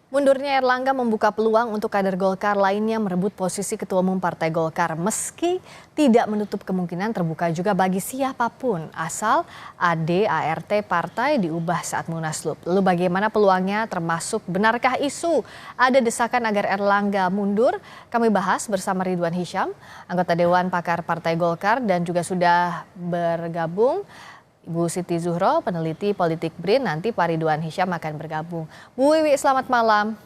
Mundurnya Erlangga membuka peluang untuk kader Golkar lainnya merebut posisi Ketua Umum Partai Golkar meski tidak menutup kemungkinan terbuka juga bagi siapapun asal AD/ART partai diubah saat Munaslup. Lalu bagaimana peluangnya termasuk benarkah isu ada desakan agar Erlangga mundur? Kami bahas bersama Ridwan Hisyam, anggota Dewan Pakar Partai Golkar dan juga sudah bergabung Ibu Siti Zuhro, peneliti politik BRIN, nanti Pak Ridwan Hisyam akan bergabung. Bu Wiwi, selamat malam.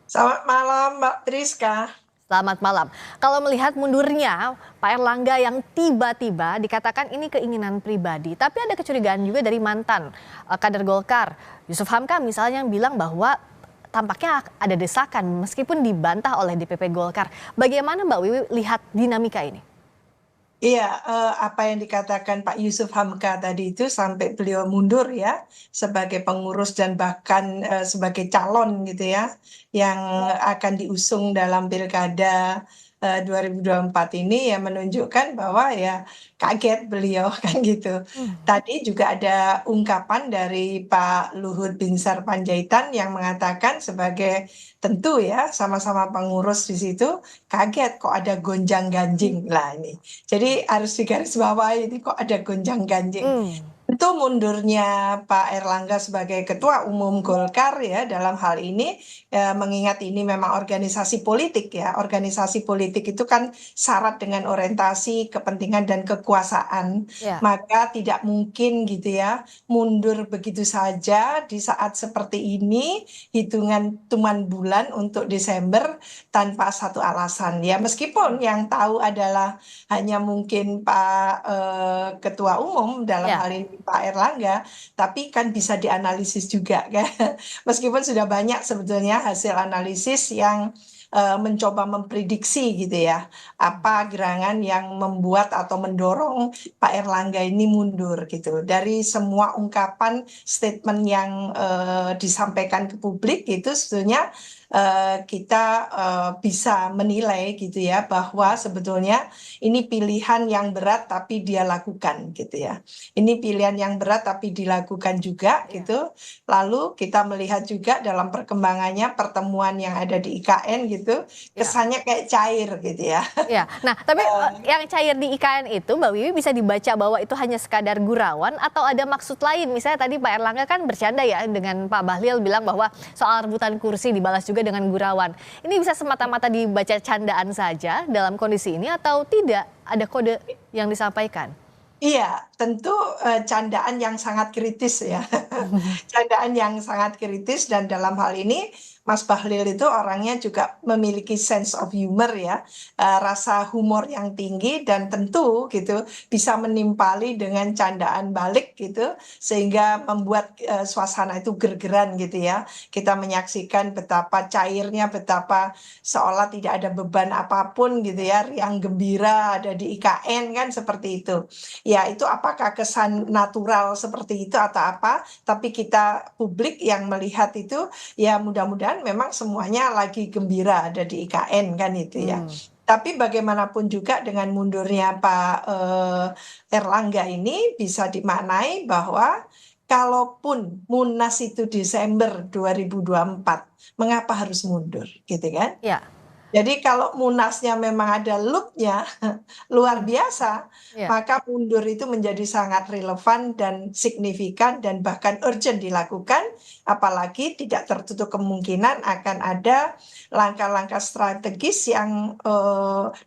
Selamat malam Mbak Priska. Selamat malam. Kalau melihat mundurnya Pak Erlangga yang tiba-tiba dikatakan ini keinginan pribadi, tapi ada kecurigaan juga dari mantan kader Golkar, Yusuf Hamka misalnya yang bilang bahwa tampaknya ada desakan meskipun dibantah oleh DPP Golkar. Bagaimana Mbak Wiwi lihat dinamika ini? Iya, apa yang dikatakan Pak Yusuf Hamka tadi itu sampai beliau mundur ya sebagai pengurus dan bahkan sebagai calon gitu ya yang akan diusung dalam Pilkada 2024 ini ya menunjukkan bahwa ya kaget beliau kan gitu. Tadi juga ada ungkapan dari Pak Luhut Binsar Panjaitan yang mengatakan sebagai tentu ya sama-sama pengurus di situ kaget kok ada gonjang-ganjing lah ini. Jadi harus digarisbawahi ini kok ada gonjang-ganjing. Itu mundurnya Pak Erlangga sebagai Ketua Umum Golkar ya dalam hal ini mengingat ini memang organisasi politik ya. Organisasi politik itu kan syarat dengan orientasi, kepentingan dan kekuasaan. Ya. Maka tidak mungkin gitu ya mundur begitu saja di saat seperti ini hitungan bulan untuk Desember tanpa satu alasan ya. Meskipun yang tahu adalah hanya mungkin Pak Ketua Umum dalam hal ini Pak Erlangga, tapi kan bisa dianalisis juga kan. Meskipun sudah banyak sebetulnya hasil analisis yang mencoba memprediksi gitu ya, apa gerangan yang membuat atau mendorong Pak Erlangga ini mundur gitu. Dari semua ungkapan statement yang disampaikan ke publik itu sebetulnya kita bisa menilai gitu ya bahwa sebetulnya ini pilihan yang berat tapi dia lakukan gitu ya. Ini pilihan yang berat tapi dilakukan juga gitu. Lalu kita melihat juga dalam perkembangannya pertemuan yang ada di IKN gitu, kesannya kayak cair gitu ya. Ya, nah tapi yang cair di IKN itu Mbak Wiwi bisa dibaca bahwa itu hanya sekadar gurauan atau ada maksud lain? Misalnya tadi Pak Erlangga kan bercanda ya dengan Pak Bahlil bilang bahwa soal rebutan kursi dibalas juga dengan gurauan. Ini bisa semata-mata dibaca candaan saja dalam kondisi ini atau tidak ada kode yang disampaikan? Iya, tentu candaan yang sangat kritis ya. Candaan yang sangat kritis dan dalam hal ini Mas Bahlil itu orangnya juga memiliki sense of humor ya, rasa humor yang tinggi dan tentu gitu bisa menimpali dengan candaan balik gitu sehingga membuat suasana itu gergeran gitu ya. Kita menyaksikan betapa cairnya, betapa seolah tidak ada beban apapun gitu ya, riang gembira ada di IKN kan seperti itu. Ya itu apakah kesan natural seperti itu atau apa, tapi kita publik yang melihat itu ya mudah-mudahan memang semuanya lagi gembira ada di IKN kan itu ya. Tapi bagaimanapun juga dengan mundurnya Pak Erlangga ini bisa dimaknai bahwa kalaupun Munas itu Desember 2024, mengapa harus mundur gitu kan? Ya. Jadi kalau Munasnya memang ada loop-nya luar biasa, maka mundur itu menjadi sangat relevan dan signifikan dan bahkan urgent dilakukan, apalagi tidak tertutup kemungkinan akan ada langkah-langkah strategis yang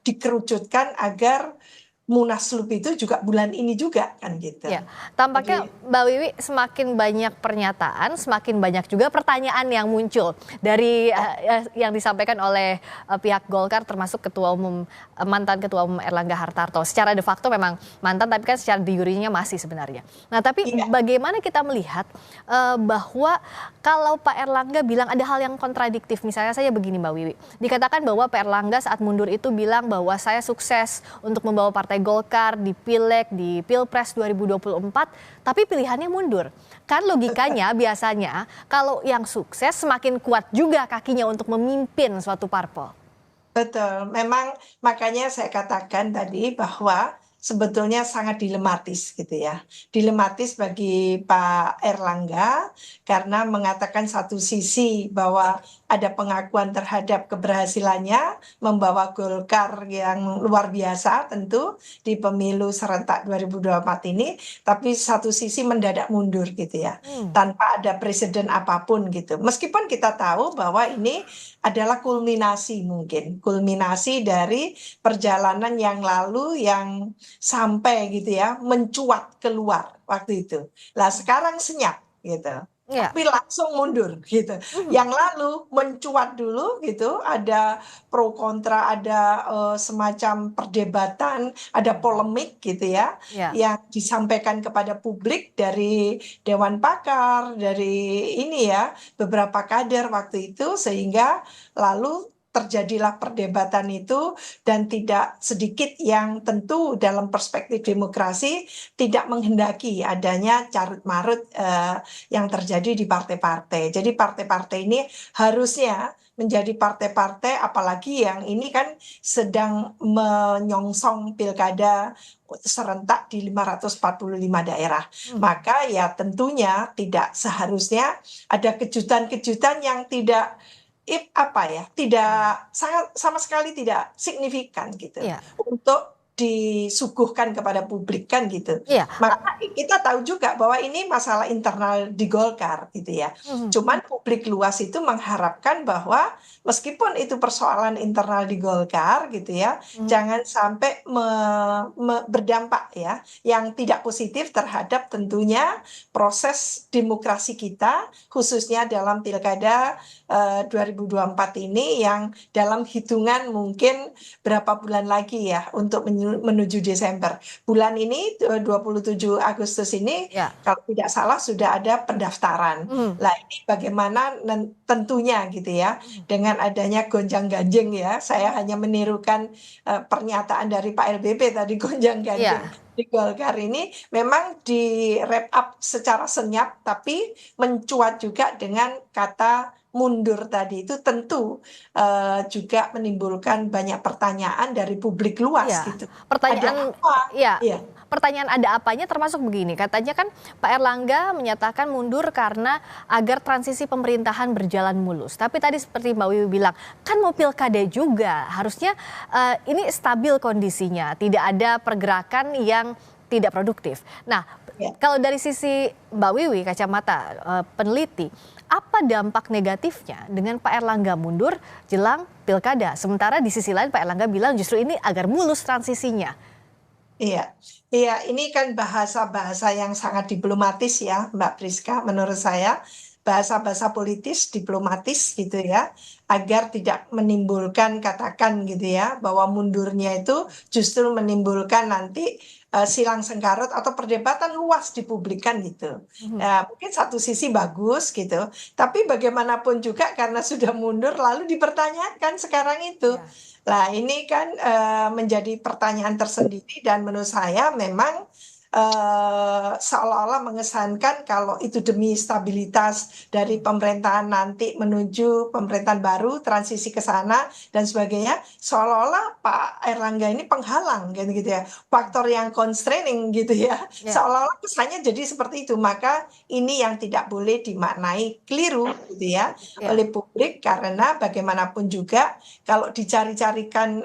dikerucutkan agar Munaslup itu juga bulan ini juga kan gitu. Ya, tampaknya Mbak Wiwi semakin banyak pernyataan, semakin banyak juga pertanyaan yang muncul dari yang disampaikan oleh pihak Golkar termasuk mantan Ketua Umum Erlangga Hartarto. Secara de facto memang mantan tapi kan secara de jure-nya masih sebenarnya. Nah, tapi bagaimana kita melihat bahwa kalau Pak Erlangga bilang ada hal yang kontradiktif, misalnya saya begini Mbak Wiwi, dikatakan bahwa Pak Erlangga saat mundur itu bilang bahwa saya sukses untuk membawa Partai Golkar di Pileg, di Pilpres 2024, tapi pilihannya mundur. Kan logikanya biasanya kalau yang sukses semakin kuat juga kakinya untuk memimpin suatu parpol. Betul, memang makanya saya katakan tadi bahwa sebetulnya sangat dilematis gitu ya. Dilematis bagi Pak Erlangga karena mengatakan satu sisi bahwa ada pengakuan terhadap keberhasilannya membawa Golkar yang luar biasa tentu di pemilu serentak 2024 ini, tapi satu sisi mendadak mundur gitu ya, Hmm, tanpa ada presiden apapun gitu. Meskipun kita tahu bahwa ini adalah kulminasi mungkin, kulminasi dari perjalanan yang lalu yang sampai gitu ya, mencuat keluar waktu itu. Lah sekarang senyap gitu. ya. Tapi langsung mundur gitu. Mhm, Yang lalu mencuat dulu gitu, ada pro kontra, ada semacam perdebatan, ada polemik gitu ya, ya. yang disampaikan kepada publik dari Dewan Pakar, dari ini ya, beberapa kader waktu itu, sehingga lalu terjadilah perdebatan itu dan tidak sedikit yang tentu dalam perspektif demokrasi tidak menghendaki adanya carut-marut yang terjadi di partai-partai. Jadi partai-partai ini harusnya menjadi partai-partai apalagi yang ini kan sedang menyongsong pilkada serentak di 545 daerah. Hmm, Maka ya tentunya tidak seharusnya ada kejutan-kejutan yang tidak apa ya, tidak sangat sama sekali tidak signifikan gitu iya, untuk disuguhkan kepada publik kan gitu. iya. Maka kita tahu juga bahwa ini masalah internal di Golkar gitu ya. Mhm, Cuman publik luas itu mengharapkan bahwa meskipun itu persoalan internal di Golkar gitu ya, mhm. jangan sampai berdampak ya yang tidak positif terhadap tentunya proses demokrasi kita khususnya dalam pilkada 2024 ini yang dalam hitungan mungkin berapa bulan lagi ya untuk menuju Desember. Bulan ini 27 Agustus ini Ya. kalau tidak salah sudah ada pendaftaran. Mhm, Lah ini bagaimana tentunya gitu ya mhm. dengan adanya gonjang-ganjing ya. Saya hanya menirukan pernyataan dari Pak LBP tadi gonjang-ganjing Iya. di Golkar ini memang di wrap up secara senyap tapi mencuat juga dengan kata mundur tadi itu tentu juga menimbulkan banyak pertanyaan dari publik luas Iya, gitu. Ada pertanyaan apa? iya, Iya, pertanyaan ada apanya termasuk begini, katanya kan Pak Erlangga menyatakan mundur karena agar transisi pemerintahan berjalan mulus. Tapi tadi seperti Mbak Wiwi bilang, kan mau pilkada juga, harusnya ini stabil kondisinya, tidak ada pergerakan yang tidak produktif. Nah, iya. kalau dari sisi Mbak Wiwi, kacamata peneliti, apa dampak negatifnya dengan Pak Erlangga mundur jelang pilkada? Sementara di sisi lain Pak Erlangga bilang justru ini agar mulus transisinya. Iya, iya, ini kan bahasa-bahasa yang sangat diplomatis ya, Mbak Priska, menurut saya bahasa-bahasa politis diplomatis gitu ya, agar tidak menimbulkan katakan gitu ya, bahwa mundurnya itu justru menimbulkan nanti silang sengkarut atau perdebatan luas di publik kan gitu. Mhm. Ya, mungkin satu sisi bagus gitu, tapi bagaimanapun juga karena sudah mundur lalu dipertanyakan sekarang itu. Ya. Nah, ini kan menjadi pertanyaan tersendiri dan menurut saya memang seolah-olah mengesankan kalau itu demi stabilitas dari pemerintahan nanti menuju pemerintahan baru, transisi ke sana dan sebagainya, seolah-olah Pak Erlangga ini penghalang gitu ya, faktor yang constraining gitu ya, Ya. seolah-olah kesannya jadi seperti itu. Maka ini yang tidak boleh dimaknai keliru gitu ya Ya. oleh publik karena bagaimanapun juga kalau dicari-carikan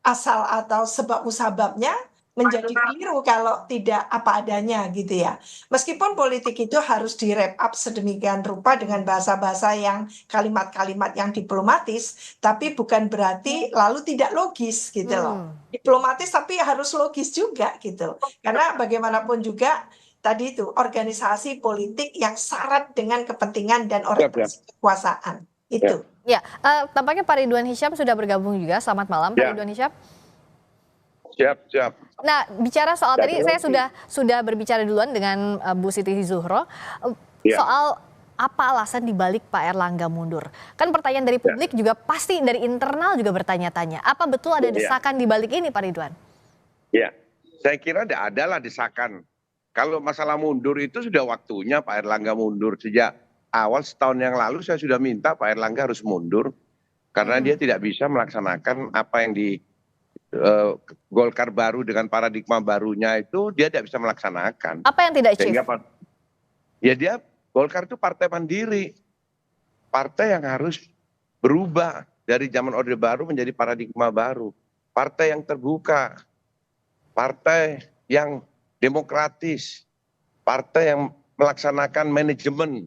asal atau sebab musababnya menjadi keliru kalau tidak apa adanya gitu ya. Meskipun politik itu harus di wrap up sedemikian rupa dengan bahasa-bahasa yang kalimat-kalimat yang diplomatis, tapi bukan berarti lalu tidak logis gitu loh. Hmm. Diplomatis tapi harus logis juga gitu. Karena bagaimanapun juga tadi itu organisasi politik yang syarat dengan kepentingan dan Siap, siap. orientasi kekuasaan. Ya, Itu. Ya, tampaknya Pak Ridwan Hisyam sudah bergabung juga. Selamat malam Pak ya, Ridwan Hisyam. siap, siap. Nah, bicara soal Ya, tadi terima saya kasih. sudah berbicara duluan dengan Bu Siti Zuhro Ya, soal apa alasan dibalik Pak Erlangga mundur. Kan pertanyaan dari ya, publik juga pasti dari internal juga bertanya-tanya. Apa betul ada ya, desakan dibalik ini Pak Ridwan? ya. Saya kira tidak adalah desakan. Kalau masalah mundur itu sudah waktunya Pak Erlangga mundur. Sejak awal setahun yang lalu saya sudah minta Pak Erlangga harus mundur. Karena dia Hmm. tidak bisa melaksanakan apa yang eh, Golkar baru dengan paradigma barunya itu dia tidak bisa melaksanakan. Apa yang tidak achieve? Sehingga ya dia Golkar itu partai mandiri, partai yang harus berubah dari zaman Orde Baru menjadi paradigma baru, partai yang terbuka, partai yang demokratis, partai yang melaksanakan manajemen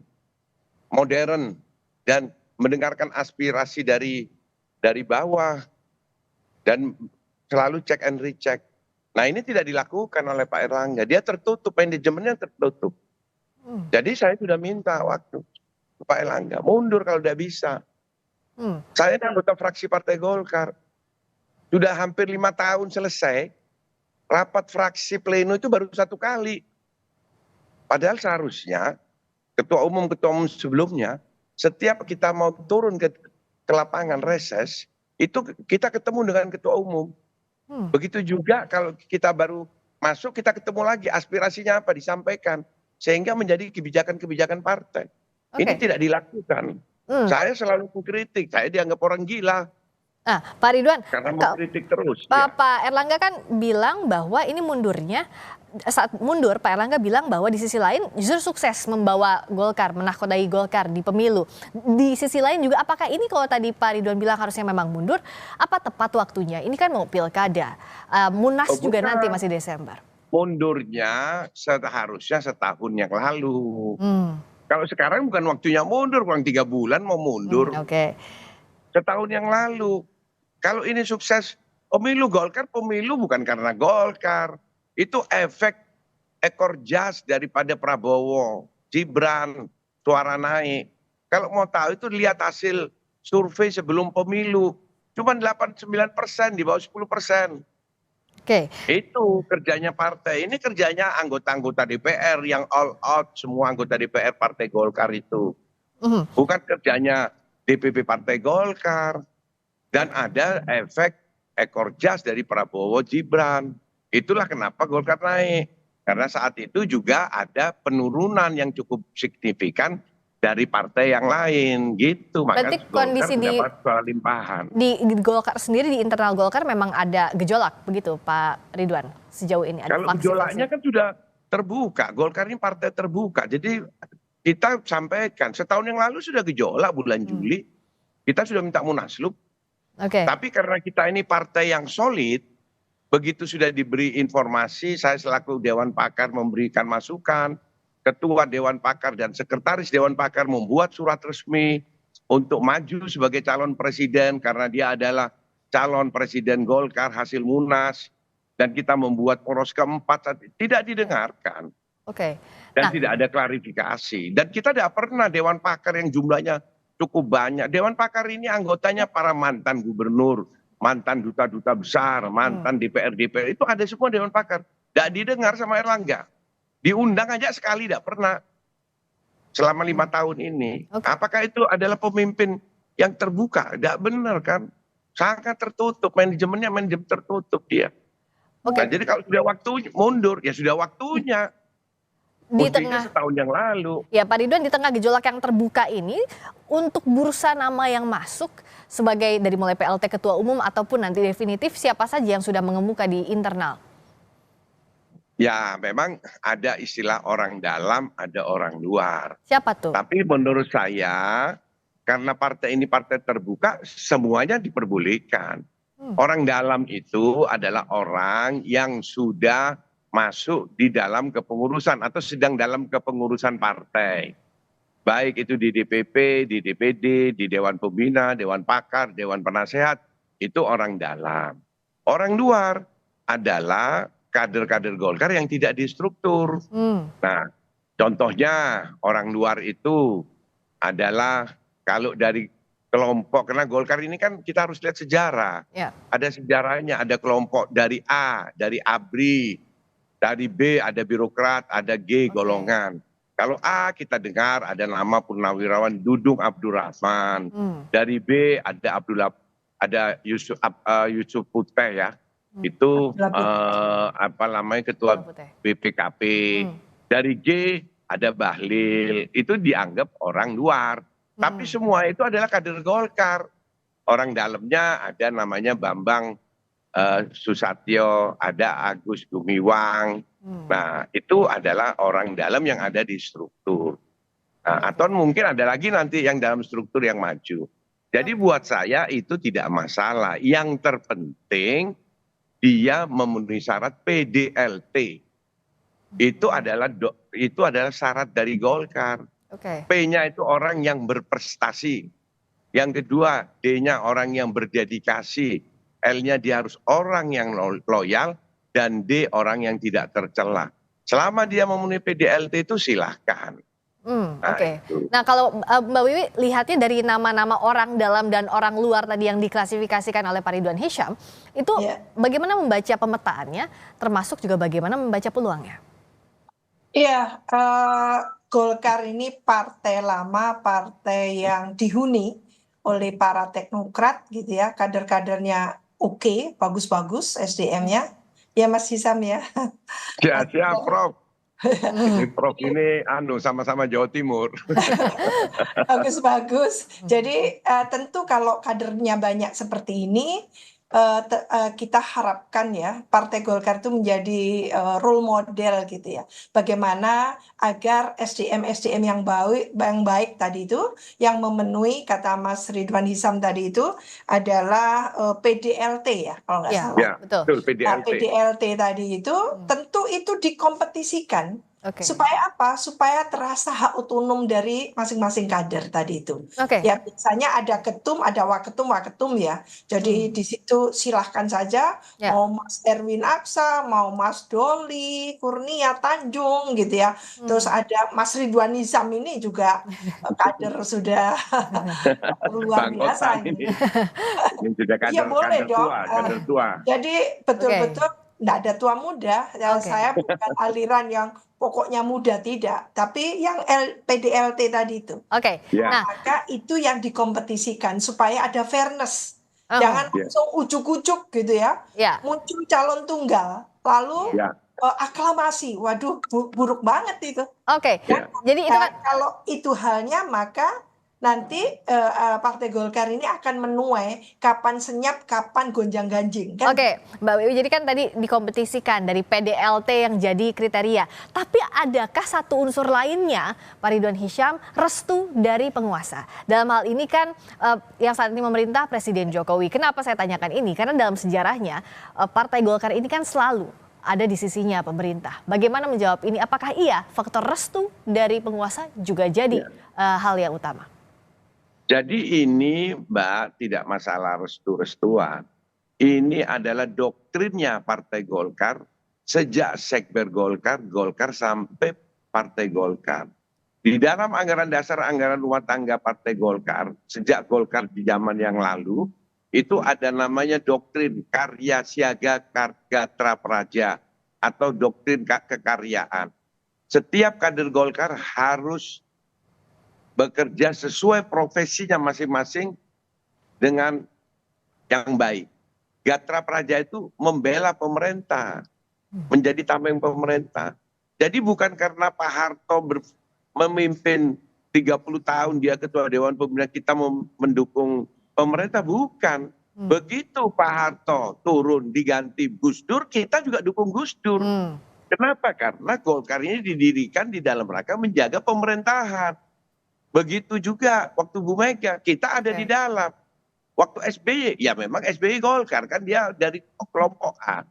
modern dan mendengarkan aspirasi dari bawah dan selalu check and recheck. Nah ini tidak dilakukan oleh Pak Erlangga, dia tertutup, manajemennya tertutup. Jadi saya sudah minta waktu ke Pak Erlangga mundur kalau tidak bisa. Saya ini anggota fraksi Partai Golkar, sudah hampir 5 tahun selesai, rapat fraksi pleno itu baru 1 kali. Padahal seharusnya ketua umum sebelumnya, setiap kita mau turun ke lapangan reses, itu kita ketemu dengan ketua umum. Begitu juga kalau kita baru masuk, kita ketemu lagi aspirasinya apa, disampaikan. Sehingga menjadi kebijakan-kebijakan partai. Ini tidak dilakukan. Saya selalu mengkritik, saya dianggap orang gila. Nah, Pak Ridwan, karena mengkritik terus. Pak Erlangga kan bilang bahwa ini mundurnya, saat mundur Pak Erlangga bilang bahwa di sisi lain justru sukses membawa Golkar, menahkodai Golkar di pemilu. Di sisi lain juga apakah ini kalau tadi Pak Ridwan bilang harusnya memang mundur, apa tepat waktunya? Ini kan mau pilkada, Munas juga nanti masih Desember. Mundurnya seharusnya setahun yang lalu. Kalau sekarang bukan waktunya mundur, kurang 3 bulan mau mundur. Setahun yang lalu. Kalau ini sukses pemilu Golkar, pemilu bukan karena Golkar. Itu efek ekor jas daripada Prabowo, Gibran, suara naik. Kalau mau tahu itu lihat hasil survei sebelum pemilu. Cuma 8-9%, di bawah 10%. Itu kerjanya partai. Ini kerjanya anggota-anggota DPR yang all out, semua anggota DPR Partai Golkar itu. Bukan kerjanya DPP Partai Golkar. Dan ada efek ekor jas dari Prabowo Gibran. Itulah kenapa Golkar naik. Karena saat itu juga ada penurunan yang cukup signifikan dari partai yang lain gitu. Berarti kondisi di Golkar sendiri, di internal Golkar memang ada gejolak begitu Pak Ridwan sejauh ini? Kalau gejolaknya kan sudah terbuka, Golkar ini partai terbuka. Jadi kita sampaikan setahun yang lalu sudah gejolak bulan Juli, kita sudah minta munaslup. Tapi karena kita ini partai yang solid, begitu sudah diberi informasi, saya selaku Dewan Pakar memberikan masukan, Ketua Dewan Pakar dan Sekretaris Dewan Pakar membuat surat resmi untuk maju sebagai calon presiden karena dia adalah calon presiden Golkar hasil Munas, dan kita membuat poros keempat, tidak didengarkan. Dan tidak ada klarifikasi. Dan kita tidak pernah Dewan Pakar yang jumlahnya cukup banyak. Dewan Pakar ini anggotanya para mantan gubernur, mantan duta-duta besar, mantan DPR itu ada semua Dewan Pakar. Tidak didengar sama Erlangga. Diundang aja sekali tidak pernah selama 5 tahun ini. Apakah itu adalah pemimpin yang terbuka? Tidak benar kan? Sangat tertutup, manajemennya manajemen tertutup dia. Nah, jadi kalau sudah waktunya mundur, ya sudah waktunya. Di tengah setahun yang lalu. Ya Pak Ridwan, di tengah gejolak yang terbuka ini, untuk bursa nama yang masuk sebagai dari mulai PLT Ketua Umum ataupun nanti definitif, siapa saja yang sudah mengemuka di internal? Ya memang ada istilah orang dalam, ada orang luar. Siapa tuh? Tapi menurut saya, karena partai ini partai terbuka, semuanya diperbolehkan. Orang dalam itu adalah orang yang sudah masuk di dalam kepengurusan atau sedang dalam kepengurusan partai. Baik itu di DPP, di DPD, di Dewan Pembina, Dewan Pakar, Dewan Penasehat, itu orang dalam. Orang luar adalah kader-kader Golkar yang tidak distruktur. Nah, contohnya orang luar itu adalah kalau dari kelompok, karena Golkar ini kan kita harus lihat sejarah. Ada sejarahnya, ada kelompok dari A, dari ABRI, dari B ada birokrat, ada G golongan. Kalau A kita dengar ada nama Purnawirawan Dudung Abdurrahman. Dari B ada Yusuf Puteh ya. Itu apa namanya ketua BPKP. Dari G ada Bahlil, itu dianggap orang luar. Tapi semua itu adalah kader Golkar. Orang dalamnya ada namanya Bambang Susatyo, ada Agus Gumiwang. Nah, itu adalah orang dalam yang ada di struktur. Nah, atau mungkin ada lagi nanti yang dalam struktur yang maju. Jadi buat saya itu tidak masalah. Yang terpenting dia memenuhi syarat PDLT. Itu adalah syarat dari Golkar. P-nya itu orang yang berprestasi. Yang kedua, D-nya orang yang berdedikasi. L-nya dia harus orang yang loyal. Dan D, orang yang tidak tercela. Selama dia memenuhi PDLT itu silahkan. Nah kalau Mbak Wiwi lihatnya dari nama-nama orang dalam dan orang luar tadi yang diklasifikasikan oleh Pak Ridwan Hisyam, itu bagaimana membaca pemetaannya, termasuk juga bagaimana membaca peluangnya? Iya, Golkar ini partai lama, partai yang dihuni oleh para teknokrat gitu ya, kader-kadernya oke, bagus-bagus SDM-nya. Ya Mas Hisam ya. Ya siap Prof. Ini Prof ini sama-sama Jawa Timur. Bagus-bagus. Jadi tentu kalau kadernya banyak seperti ini, kita harapkan ya Partai Golkar itu menjadi role model gitu ya. Bagaimana agar SDM yang baik tadi itu, yang memenuhi kata Mas Ridwan Hisyam tadi itu adalah PDLT ya kalau nggak salah. Ya, betul PDLT. Nah, PDLT tadi itu tentu itu dikompetisikan. Supaya apa? Supaya terasa hak otonom dari masing-masing kader tadi itu. Ya biasanya ada ketum, ada waketum ya. Jadi di situ silahkan saja mau Mas Erwin Aksa, mau Mas Doli, Kurnia Tanjung gitu ya. Terus ada Mas Ridwan Hisyam ini juga kader sudah luar biasa ini. Ini sudah kader, boleh dong. Kader tua. Jadi betul-betul enggak ada tua muda. Saya bukan aliran yang pokoknya muda, tidak, tapi yang PDLT tadi itu. Maka itu yang dikompetisikan supaya ada fairness. Jangan langsung ujuk-ujuk gitu ya. Muncul calon tunggal, lalu aklamasi. Waduh, buruk banget itu. Jadi itu kalau itu halnya maka nanti Partai Golkar ini akan menuai kapan senyap, kapan gonjang-ganjing. Kan? Mbak Wiwi, jadi kan tadi dikompetisikan dari PDLT yang jadi kriteria. Tapi adakah satu unsur lainnya, Pak Ridwan Hisyam, restu dari penguasa? Dalam hal ini kan yang saat ini memerintah Presiden Jokowi. Kenapa saya tanyakan ini? Karena dalam sejarahnya Partai Golkar ini kan selalu ada di sisinya pemerintah. Bagaimana menjawab ini? Apakah iya faktor restu dari penguasa juga jadi hal yang utama? Jadi ini Mbak tidak masalah restu-restuan. Ini adalah doktrinnya Partai Golkar sejak Sekber Golkar sampai Partai Golkar. Di dalam anggaran dasar anggaran rumah tangga Partai Golkar, sejak Golkar di zaman yang lalu, itu ada namanya doktrin karya siaga karya praja atau doktrin kekaryaan. Setiap kader Golkar harus bekerja sesuai profesinya masing-masing dengan yang baik. Gatra Praja itu membela pemerintah, menjadi tameng pemerintah. Jadi bukan karena Pak Harto memimpin 30 tahun dia ketua Dewan Pembina kita mendukung pemerintah, bukan. Begitu Pak Harto turun diganti Gus Dur, kita juga dukung Gus Dur. Kenapa? Karena Golkar ini didirikan di dalam rangka menjaga pemerintahan. Begitu juga waktu Bu Mega, kita ada di dalam. Waktu SBY, ya memang SBY Golkar, kan dia dari kelompok A.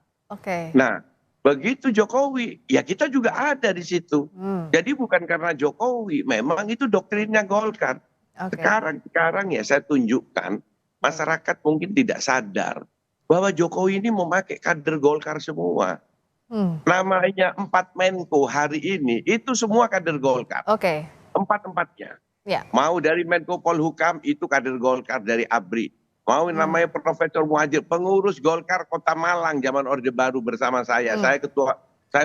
Nah, begitu Jokowi, ya kita juga ada di situ. Jadi bukan karena Jokowi, memang itu doktrinnya Golkar. Sekarang ya saya tunjukkan, masyarakat mungkin tidak sadar bahwa Jokowi ini memakai kader Golkar semua. Namanya 4 Menko hari ini, itu semua kader Golkar. Empat-empatnya. Mau dari Menko Polhukam itu kader Golkar dari ABRI. Mau namanya Profesor Muhajir, pengurus Golkar Kota Malang zaman Orde Baru bersama saya. Saya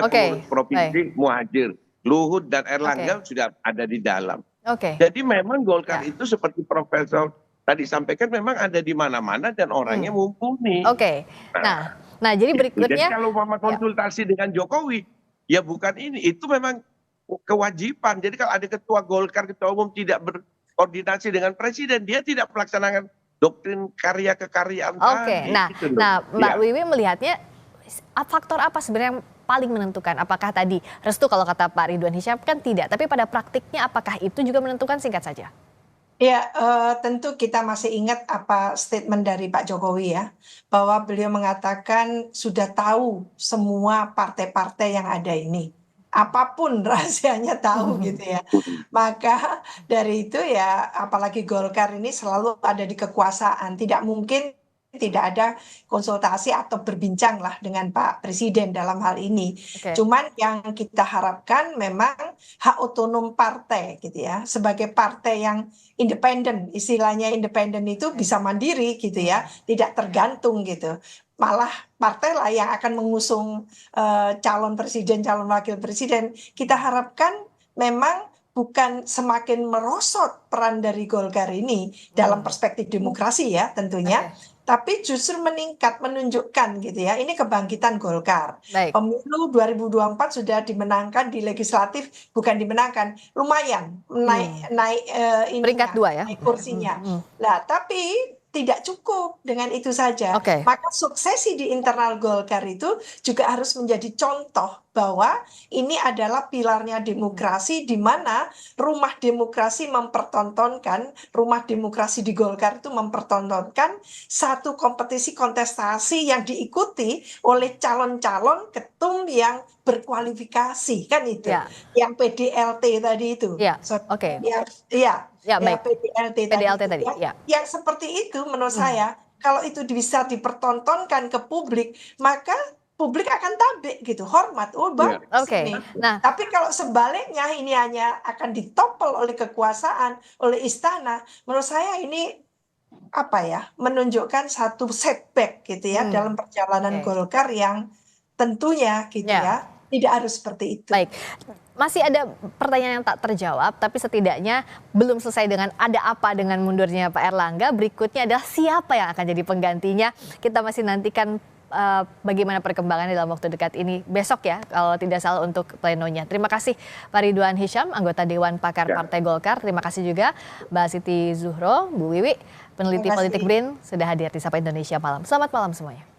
pengurus provinsi Muhajir. Luhut dan Erlangga sudah ada di dalam. Jadi memang Golkar itu seperti Profesor tadi sampaikan memang ada di mana-mana dan orangnya mumpuni. Nah jadi berikutnya. Jadi kalau mama konsultasi dengan Jokowi, ya bukan ini. Itu memang kewajiban. Jadi kalau ada ketua Golkar, ketua umum tidak berkoordinasi dengan presiden, dia tidak melaksanakan doktrin karya kekaryaan Oke, tadi. nah, Gitu loh. nah Mbak Ya. Wiwi melihatnya faktor apa sebenarnya yang paling menentukan? Apakah tadi restu kalau kata Pak Ridwan Hisyam kan tidak, tapi pada praktiknya apakah itu juga menentukan, singkat saja? Ya, tentu kita masih ingat apa statement dari Pak Jokowi ya, bahwa beliau mengatakan sudah tahu semua partai-partai yang ada ini. Apapun rahasianya tahu gitu ya. Maka dari itu ya, apalagi Golkar ini selalu ada di kekuasaan. Tidak mungkin tidak ada konsultasi atau berbincang lah dengan Pak Presiden dalam hal ini. Oke, Cuman yang kita harapkan memang hak otonom partai gitu ya, sebagai partai yang independen, istilahnya independen itu bisa mandiri gitu ya, tidak tergantung gitu. Malah partai lah yang akan mengusung calon presiden, calon wakil presiden. Kita harapkan memang bukan semakin merosot peran dari Golkar ini dalam perspektif demokrasi ya tentunya, oke, tapi justru meningkat, menunjukkan gitu ya, ini kebangkitan Golkar. baik. Pemilu 2024 sudah dimenangkan di legislatif, bukan dimenangkan, lumayan naik naik Peringkat ininya, 2 ya? naik kursinya. Nah, tapi tidak cukup dengan itu saja. Oke. Maka suksesi di internal Golkar itu juga harus menjadi contoh bahwa ini adalah pilarnya demokrasi, di mana rumah demokrasi mempertontonkan, rumah demokrasi di Golkar itu mempertontonkan satu kompetisi kontestasi yang diikuti oleh calon-calon ketum yang berkualifikasi, kan itu, Ya, yang PDLT tadi itu. ya, So, oke. ya, ya, Ya, ya baik. PDLT PDLT tadi tadi, itu. ya. Yang seperti itu menurut saya, kalau itu bisa dipertontonkan ke publik, maka publik akan tabik gitu, hormat, oh Ya. bagus Oke, ini. nah, Tapi kalau sebaliknya ini hanya akan ditopel oleh kekuasaan, oleh istana, menurut saya ini apa ya, menunjukkan satu setback gitu ya dalam perjalanan oke. Golkar yang tentunya gitu Ya. ya tidak harus seperti itu. Baik, masih ada pertanyaan yang tak terjawab, tapi setidaknya belum selesai dengan ada apa dengan mundurnya Pak Erlangga. Berikutnya adalah siapa yang akan jadi penggantinya. Kita masih nantikan bagaimana perkembangannya dalam waktu dekat ini. Besok ya, kalau tidak salah untuk plenonya. Terima kasih Pak Ridwan Hisyam, anggota Dewan Pakar Partai Golkar. Terima kasih juga Mbak Siti Zuhro, Bu Wiwi, peneliti Terima kasih. politik BRIN, sudah hadir di Sapa Indonesia Malam. Selamat malam semuanya.